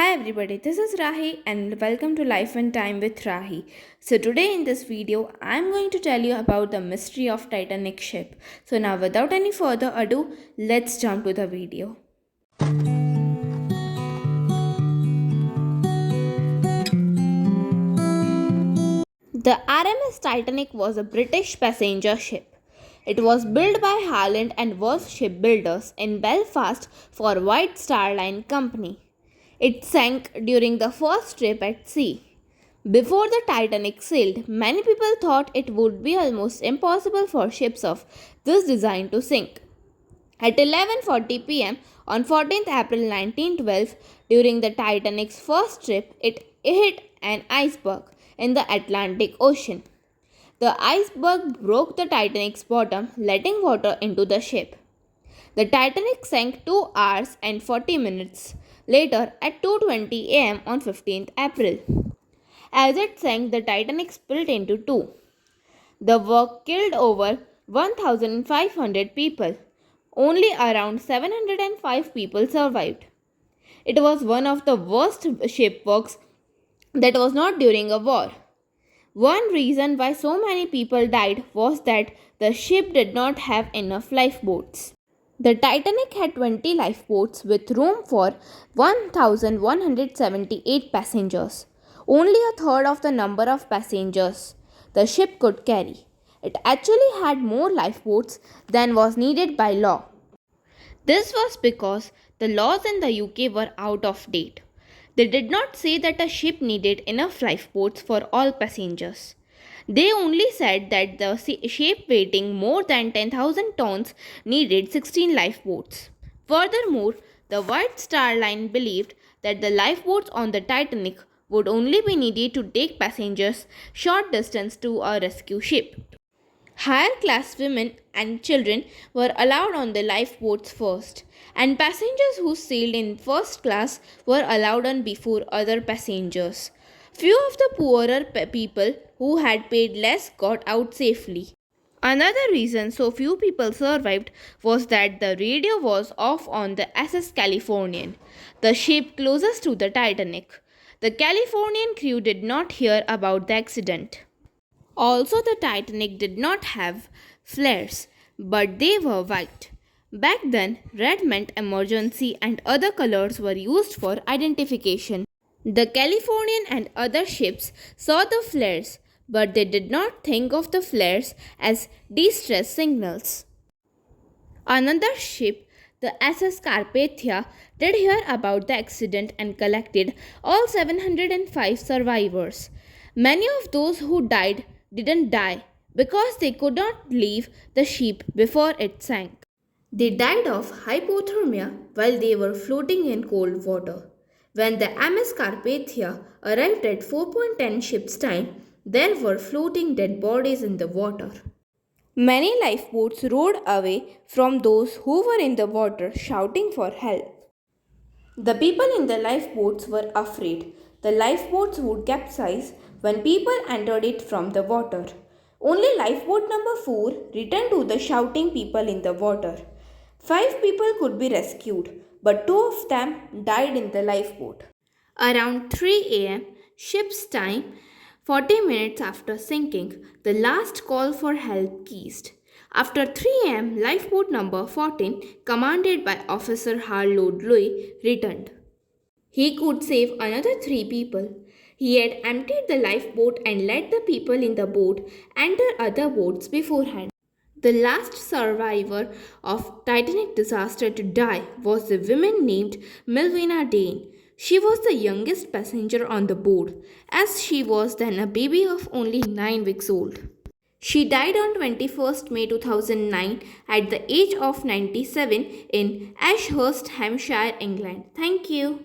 Hi everybody, this is Rahi and welcome to Life and Time with Rahi. So today in this video, I'm going to tell you about the mystery of Titanic ship. So now without any further ado, let's jump to the video. The RMS Titanic was a British passenger ship. It was built by Harland and Wolff shipbuilders in Belfast for White Star Line Company. It sank during the first trip at sea. Before the Titanic sailed, many people thought it would be almost impossible for ships of this design to sink. At 11:40 pm on 14th April 1912, during the Titanic's first trip, it hit an iceberg in the Atlantic Ocean. The iceberg broke the Titanic's bottom, letting water into the ship. The Titanic sank 2 hours and 40 minutes later at 2:20 am on 15th April. As it sank, the Titanic split into two. The work killed over 1,500 people. Only around 705 people survived. It was one of the worst shipwrecks that was not during a war. One reason why so many people died was that the ship did not have enough lifeboats. The Titanic had 20 lifeboats with room for 1,178 passengers, only a third of the number of passengers the ship could carry. It actually had more lifeboats than was needed by law. This was because the laws in the UK were out of date. They did not say that a ship needed enough lifeboats for all passengers. They only said that the ship weighing more than 10,000 tons needed 16 lifeboats. Furthermore, the White Star Line believed that the lifeboats on the Titanic would only be needed to take passengers short distance to a rescue ship. Higher class women and children were allowed on the lifeboats first, and passengers who sailed in first class were allowed on before other passengers. Few of the poorer people who had paid less got out safely. Another reason so few people survived was that the radio was off on the SS Californian, the ship closest to the Titanic. The Californian crew did not hear about the accident. Also, the Titanic did not have flares, but they were white. Back then, red meant emergency and other colors were used for identification. The Californian and other ships saw the flares, but they did not think of the flares as distress signals. Another ship, the SS Carpathia, did hear about the accident and collected all 705 survivors. Many of those who died didn't die because they could not leave the ship before it sank. They died of hypothermia while they were floating in cold water. When the MS Carpathia arrived at 4:10 ship's time, there were floating dead bodies in the water. Many lifeboats rowed away from those who were in the water shouting for help. The people in the lifeboats were afraid. The lifeboats would capsize when people entered it from the water. Only lifeboat number 4 returned to the shouting people in the water. 5 people could be rescued, but 2 of them died in the lifeboat. Around 3 am, ship's time, 40 minutes after sinking, the last call for help ceased. After 3 am, lifeboat number 14, commanded by Officer Harlow Louis, returned. He could save another 3 people. He had emptied the lifeboat and let the people in the boat enter other boats beforehand. The last survivor of Titanic disaster to die was a woman named Melvina Dane. She was the youngest passenger on the boat, as she was then a baby of only 9 weeks old. She died on 21st May 2009 at the age of 97 in Ashurst, Hampshire, England. Thank you.